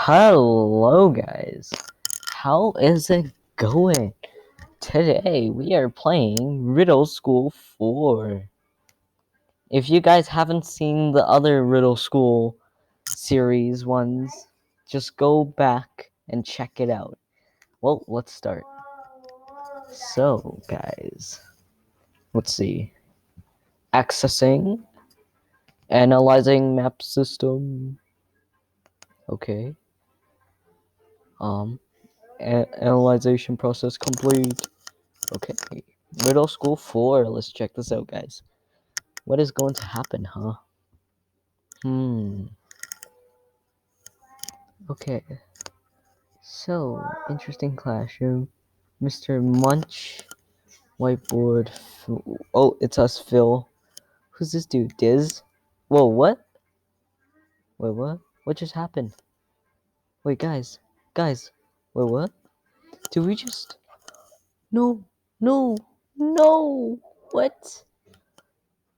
Hello guys, how is it going? Today we are playing Riddle School 4. If you guys haven't seen the other Riddle School series ones, just go back and check it out. Well, let's start. So guys, let's see. Accessing, analyzing map system. Okay. Analyzation process complete. Okay, Riddle School 4. Let's check this out, guys. What is going to happen, huh? Okay. So, interesting classroom. Mr. Munch. Whiteboard. Oh, it's us, Phil. Who's this dude? Diz? Whoa, what? Wait, what? What just happened? Wait, guys. Guys. Wait, what? Did we just... No. No. No. What?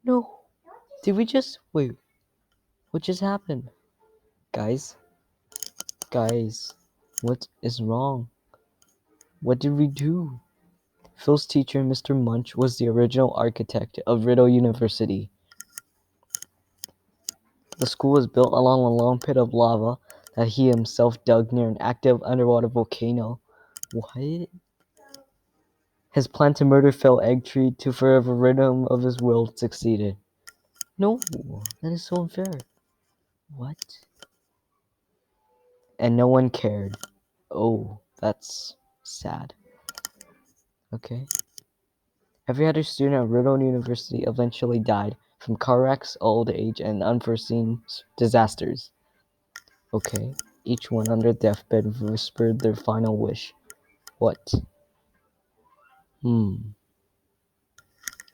No. Did we just... Wait. What just happened? Guys. Guys, what is wrong? What did we do? Phil's teacher, Mr. Munch, was the original architect of Riddle University. The school was built along a long pit of lava that he himself dug near an active underwater volcano. What? His plan to murder Phil Eggtree to forever rid him of his will succeeded. No, that is so unfair. What? And no one cared. Oh, that's sad. Okay. Every other student at Riddle University eventually died from car wrecks, old age, and unforeseen disasters. Okay, each one on their deathbed whispered their final wish. What?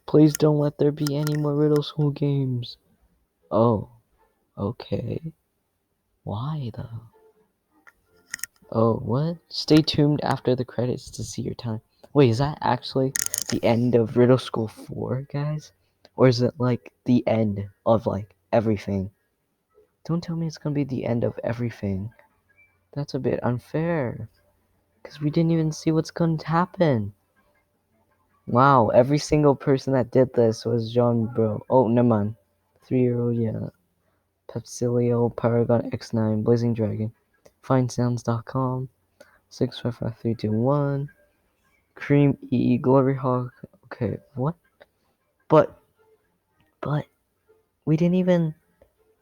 Please don't let there be any more Riddle School games. Oh, okay. Why, though? Oh, what? Stay tuned after the credits to see your time. Wait, is that actually the end of Riddle School 4, guys? Or is it, like, the end of, like, everything? Don't tell me it's gonna be the end of everything. That's a bit unfair. Because we didn't even see what's going to happen. Wow, every single person that did this was John Bro. Oh, never mind. 3-year-old, yeah. Pepsilio, Paragon X9, Blazing Dragon, FineSounds.com, 655321, Cream E, Glory Hawk. Okay, what? But, we didn't even,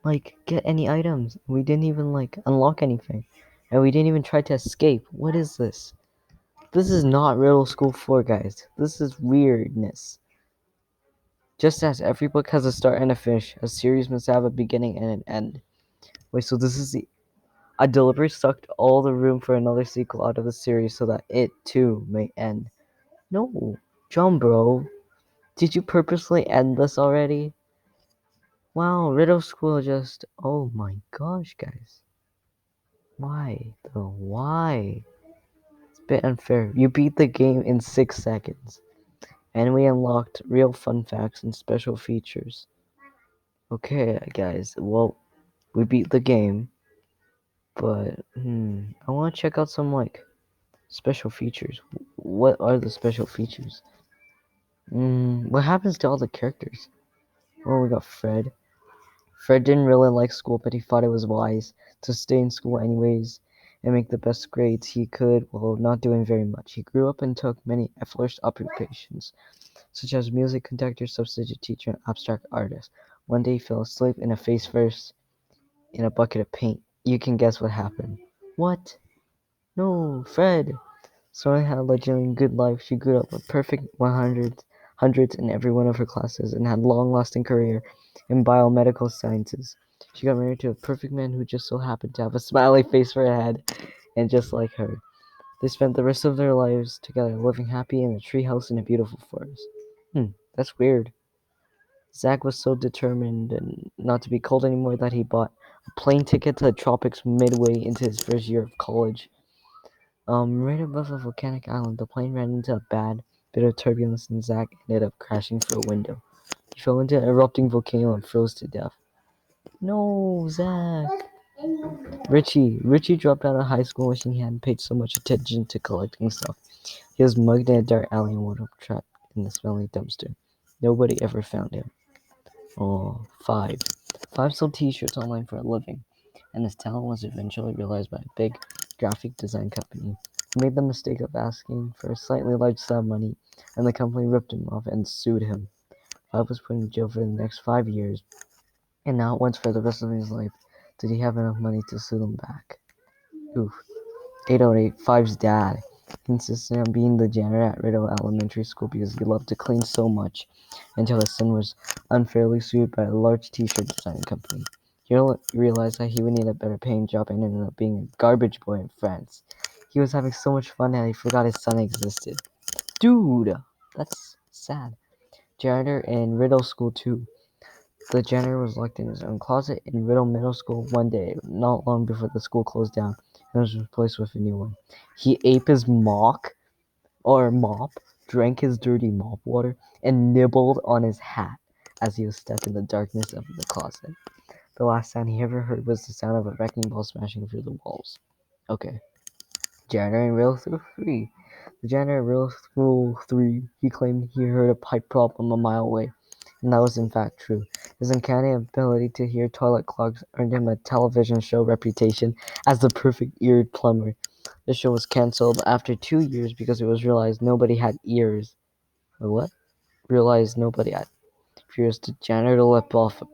like, get any items. We didn't even, like, unlock anything. And we didn't even try to escape. What is this? This is not Riddle School 4, guys. This is weirdness. Just as every book has a start and a finish, a series must have a beginning and an end. Wait, so this is the... I deliberately sucked all the room for another sequel out of the series so that it, too, may end. No, John Bro. Did you purposely end this already? Wow, Riddle School just... Oh my gosh, guys. Why, though? Why? It's a bit unfair. You beat the game in 6 seconds. And we unlocked real fun facts and special features. Okay, guys, well, we beat the game. But, I want to check out some, like, special features. What are the special features? What happens to all the characters? Oh, we got Fred. Fred didn't really like school, but he thought it was wise to stay in school anyways and make the best grades he could while not doing very much. He grew up and took many effortless occupations, such as music conductor, substitute teacher, and abstract artist. One day he fell asleep in a face first in a bucket of paint. You can guess what happened. What? No, Fred. Soren had a legendary good life. She grew up with perfect hundreds in every one of her classes and had a long-lasting career in biomedical sciences. She got married to a perfect man who just so happened to have a smiley face for a head, and just like her. They spent the rest of their lives together, living happy in a treehouse in a beautiful forest. That's weird. Zach was so determined and not to be cold anymore that he bought a plane ticket to the tropics midway into his first year of college. Right above a volcanic island, the plane ran into a bad bit of turbulence and Zach ended up crashing through a window. He fell into an erupting volcano and froze to death. No, Zach! Richie dropped out of high school wishing he hadn't paid so much attention to collecting stuff. He was mugged in a dark alley and wound up trapped in the smelly dumpster. Nobody ever found him. Oh, Five. Five sold t-shirts online for a living, and his talent was eventually realized by a big graphic design company. He made the mistake of asking for a slightly large sum of money, and the company ripped him off and sued him. Five was put in jail for the next 5 years, and not once for the rest of his life did he have enough money to sue them back. Oof. 808, Five's dad. He insisted on being the janitor at Riddle Elementary School because he loved to clean so much, until his son was unfairly sued by a large t-shirt design company. He realized that he would need a better paying job and ended up being a garbage boy in France. He was having so much fun that he forgot his son existed. Dude, that's sad. Janitor in Riddle School 2. The janitor was locked in his own closet in Riddle Middle School one day, not long before the school closed down, and was replaced with a new one. He ate his mop, drank his dirty mop water, and nibbled on his hat as he was stuck in the darkness of the closet. The last sound he ever heard was the sound of a wrecking ball smashing through the walls. Okay. Janitor in Riddle School 3. The janitor in Riddle School 3, he claimed he heard a pipe problem a mile away, and that was in fact true. His uncanny ability to hear toilet clogs earned him a television show reputation as the perfect-eared plumber. The show was cancelled after 2 years because it was realized nobody had ears. What? Realized nobody had ears. The janitor leapt off a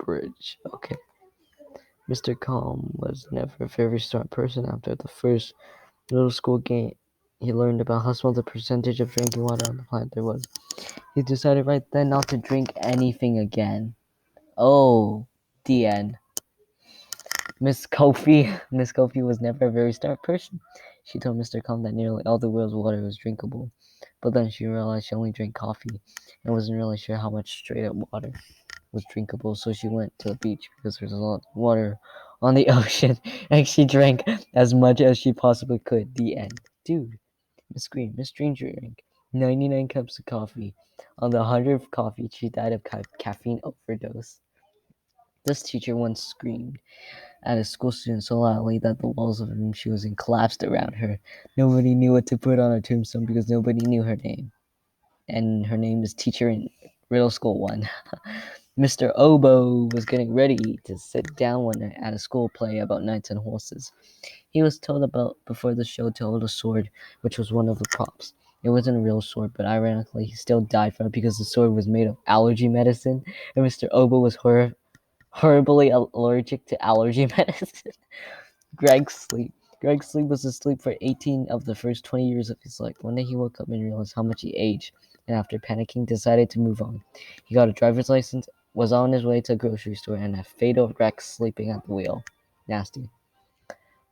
bridge. Okay. Mr. Calm was never a very smart person. After the first middle school game, he learned about how small the percentage of drinking water on the planet there was. He decided right then not to drink anything again. Oh, the end. Miss Kofi was never a very smart person. She told Mr. Calm that nearly all the world's water was drinkable, but then she realized she only drank coffee and wasn't really sure how much straight up water was drinkable, so she went to the beach because there's a lot of water on the ocean, and she drank as much as she possibly could. The end. Dude, Miss Green drank 99 cups of coffee. On the 100th coffee, she died of caffeine overdose. This teacher once screamed at a school student so loudly that the walls of the room she was in collapsed around her. Nobody knew what to put on her tombstone because nobody knew her name. And her name is Teacher in Riddle School 1. Mr. Oboe was getting ready to sit down one night at a school play about knights and horses. He was told about before the show to hold a sword, which was one of the props. It wasn't a real sword, but ironically, he still died from it because the sword was made of allergy medicine, and Mr. Oboe was horribly allergic to allergy medicine. Greg's sleep. Greg's sleep was asleep for 18 of the first 20 years of his life. One day he woke up and realized how much he aged, and after panicking, decided to move on. He got a driver's license, was on his way to a grocery store, and a fatal wreck sleeping at the wheel. Nasty.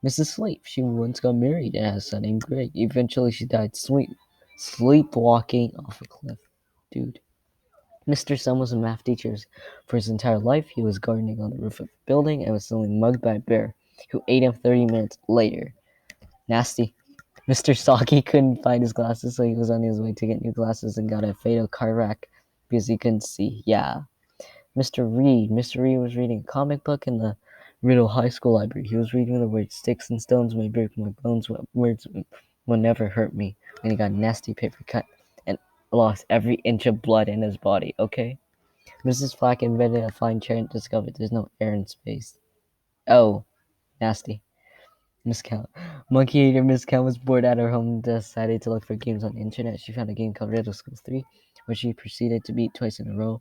Mrs. Sleep. She once got married and had a son named Greg. Eventually, she died sleepwalking off a cliff. Dude. Mr. Sun was a math teacher for his entire life. He was gardening on the roof of a building and was suddenly mugged by a bear, who ate him 30 minutes later. Nasty. Mr. Saki couldn't find his glasses, so he was on his way to get new glasses and got a fatal car wreck because he couldn't see. Yeah. Mr. Reed was reading a comic book in the Riddle High School library. He was reading the words, "Sticks and stones may break my bones, but words will never hurt me," when he got a nasty paper cut and lost every inch of blood in his body. Okay? Mrs. Flack invented a flying chair and discovered there's no air in space. Oh, nasty. Miss Count. Monkey eater Miss Count was bored at her home and decided to look for games on the internet. She found a game called Riddle School 3, which she proceeded to beat twice in a row.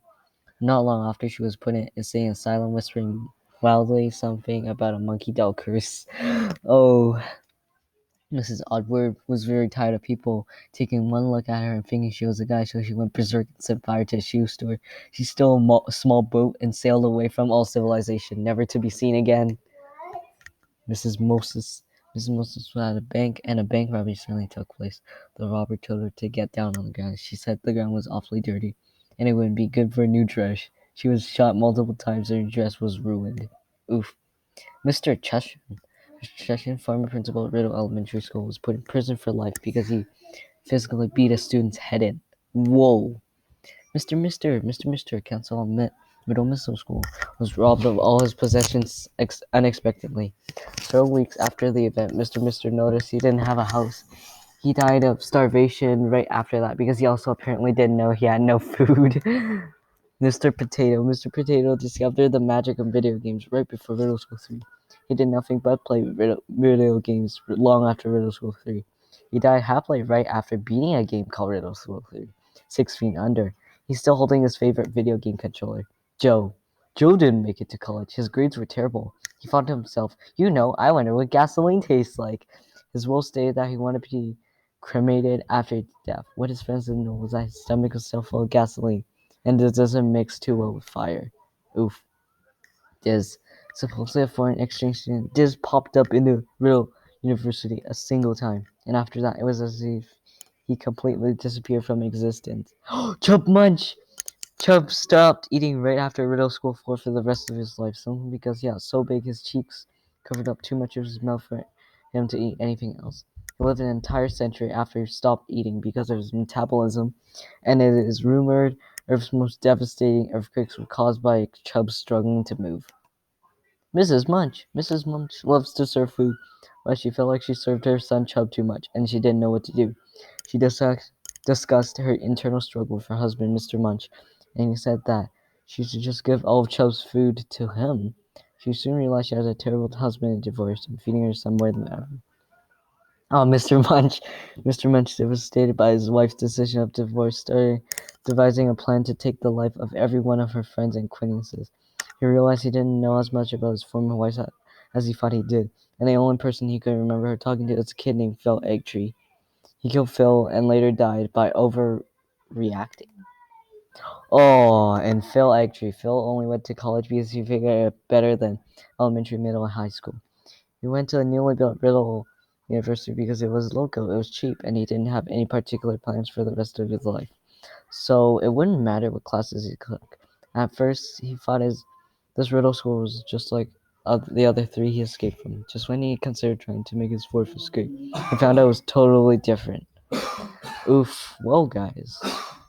Not long after, she was put in insane asylum, whispering wildly something about a monkey doll curse. Oh, Mrs. Oddward was very tired of people taking one look at her and thinking she was a guy, so she went berserk and set fire to a shoe store. She stole a small boat and sailed away from all civilization, never to be seen again. Mrs. Moses. Mrs. Moses was at a bank, and a bank robbery suddenly took place. The robber told her to get down on the ground. She said the ground was awfully dirty, and it wouldn't be good for a new dress. She was shot multiple times, and her dress was ruined. Oof. Mr. Cheshire, former principal at Riddle Elementary School, was put in prison for life because he physically beat a student's head in. Whoa. Mr. Council Middle School was robbed of all his possessions unexpectedly. Several weeks after the event, Mr. noticed he didn't have a house. He died of starvation right after that because he also apparently didn't know he had no food. Mr. Potato discovered the magic of video games right before Riddle School 3. He did nothing but play video games long after Riddle School 3. He died happily right after beating a game called Riddle School 3, 6 feet under. He's still holding his favorite video game controller, Joe. Joe didn't make it to college. His grades were terrible. He thought to himself, I wonder what gasoline tastes like. His will stated that he wanted to be cremated after death. What his friends didn't know was that his stomach was still full of gasoline, and it doesn't mix too well with fire. Oof. Diz, supposedly a foreign exchange student, Diz popped up in the real university a single time, and after that, it was as if he completely disappeared from existence. Chub Munch! Chubb stopped eating right after Riddle School 4 for the rest of his life, simply because he got so big his cheeks covered up too much of his mouth for him to eat anything else. He lived an entire century after he stopped eating because of his metabolism, and it is rumored Earth's most devastating earthquakes were caused by Chubb struggling to move. Mrs. Munch loves to serve food, but she felt like she served her son Chubb too much, and she didn't know what to do. She discussed her internal struggle with her husband, Mr. Munch, and he said that she should just give all of Chubb's food to him. She soon realized she had a terrible husband and divorce, and feeding her son more than ever. Oh, Mr. Munch. Mr. Munch, devastated by his wife's decision of divorce, started devising a plan to take the life of every one of her friends and acquaintances. He realized he didn't know as much about his former wife as he thought he did, and the only person he could remember her talking to was a kid named Phil Eggtree. He killed Phil and later died by overreacting. Oh, and Phil Eggtree. Phil only went to college because he figured it better than elementary, middle, and high school. He went to the newly built Riddle University because it was local, it was cheap, and he didn't have any particular plans for the rest of his life. So it wouldn't matter what classes he took. At first, he thought this Riddle School was just like the other three he escaped from. Just when he considered trying to make his fourth escape, he found out it was totally different. Oof. Well, guys.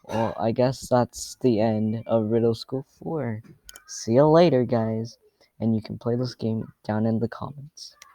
Well, I guess that's the end of Riddle School 4. See you later, guys. And you can play this game down in the comments.